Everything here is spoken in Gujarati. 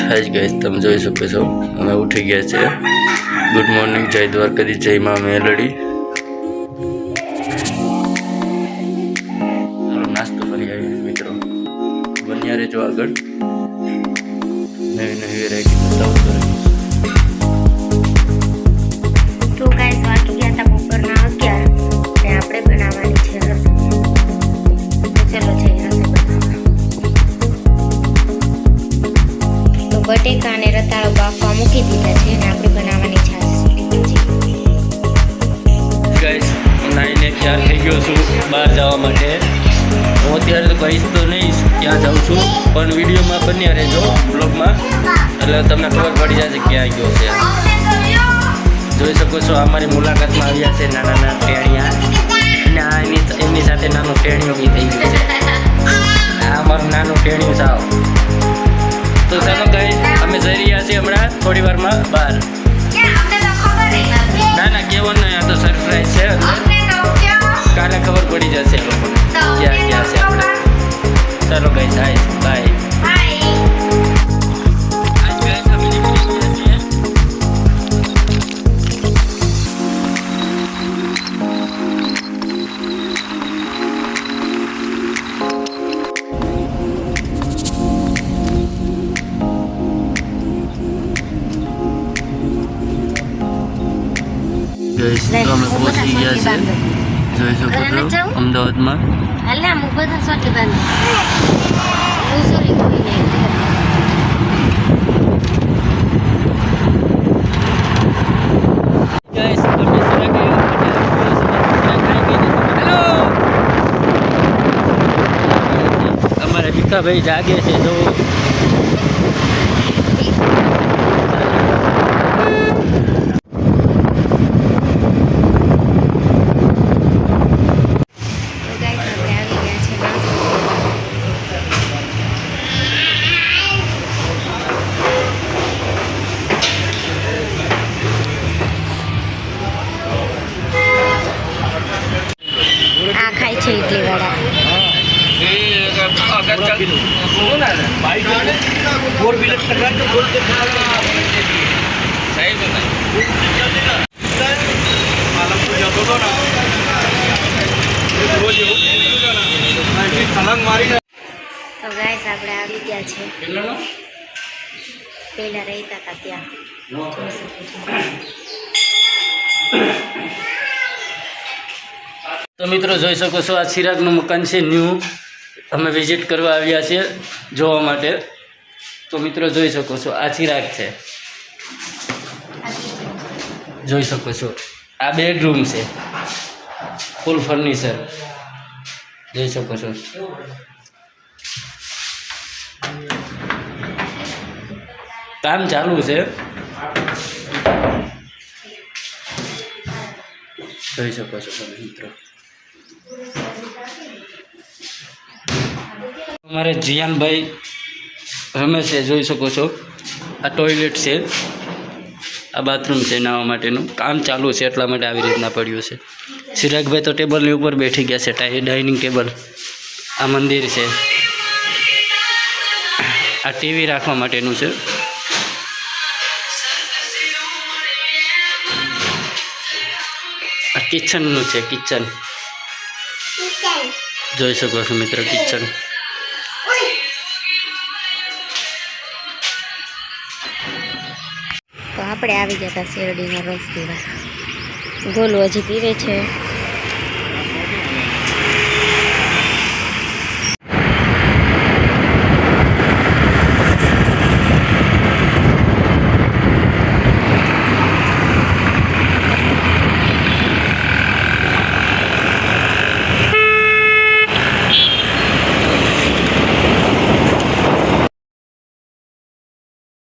હાજ ગાઈસ તમે જોઈ શકો છો અમે ઉઠી ગયા છે। ગુડ મોર્નિંગ, જય દ્વારકાધીશ, જય માં મેલડી। નાસ્તો કરી આવી મિત્રો, બન્યા રહેજો આગળ। નવી નવી વેરાયટી બતાવતો રહીશ। તો ગાઈસ વાગી ગયા હતા બપોરના 11 ને આપણે બનાવવાની છે રસોઈ। તો ચલો જઈએ રસોઈ બનાવવા। તો બટેકા અને રતાળો બાફવા મૂકી દીધા છે અને આપણે બનાવવાની છે આજે સુકી ભાજી। ગાઈસ નાઈને તૈયાર થઈ ગયો છું બહાર જવા માટે। હું અત્યારે તો કહીશ તો નહીં ક્યાં જાઉં છું, પણ વિડીયોમાં બન્યા રહેજો બ્લોગમાં, એટલે તમને ખબર પડી જશે ક્યાં ગયો છે। જોઈ શકો છો અમારી મુલાકાતમાં આવ્યા છે નાના નાના ટેણિયા, અને એમની સાથે નાનું ટેણિયું બી થઈ ગયું છે। આ અમારું નાનું ટેણિયું સાવ। તો ચાલો ગાઈસ અમે જઈ રહ્યા છીએ હમણાં થોડી વારમાં બહાર। ના ના કેવું નહીં, આ તો સરપ્રાઈઝ છે, કાલે ખબર પડી જશે લોકોને ક્યાં ક્યાં છે આપણે। ચાલો ગાઈસ હાય બાય। ગાઈસ તો અમે પહોંચી ગયા છે, જોઈ શકો છો અમદાવાદમાં। હાલે આમ બધા સોટી બાંધો સોરી કોઈ નહીં। ગાઈસ અમે સુરત ગયા હેલો અમારા ભીખાભાઈ જાગે છે જો। इडली वड़ा तो गाइस આપણે આવી ગયા છે પહેલા રહેતા હતા ત્યાં। તો મિત્રો જોઈ શકો છો આ ચિરાગનું મકાન છે ન્યૂ, અમે વિઝિટ કરવા આવ્યા છીએ જોવા માટે। તો મિત્રો જોઈ શકો છો આ ચિરાગ છે, જોઈ શકો છો આ બેડરૂમ છે, ફૂલ ફર્નિચર જોઈ શકો છો। કામ ચાલુ છે, જોઈ શકો છો તમે મિત્રો। અમારે જીયાનભાઈ રમે છે, જોઈ શકો છો આ ટોયલેટ છે, આ બાથરૂમ છે નાહવા માટેનું, કામ ચાલુ છે એટલા માટે આવી રીતના પડ્યું છે। ચિરાગભાઈ તો ટેબલની ઉપર બેઠી ગયા છે, ડાઇનિંગ ટેબલ। આ મંદિર છે, આ ટીવી રાખવા માટેનું છે। આ કિચનનું છે, કિચન જોઈ શકો છો મિત્રો કિચન। તો આપણે આવી ગયા હતા શેરડીનો રસ પીવા। ગોલું હજી પીવે છે।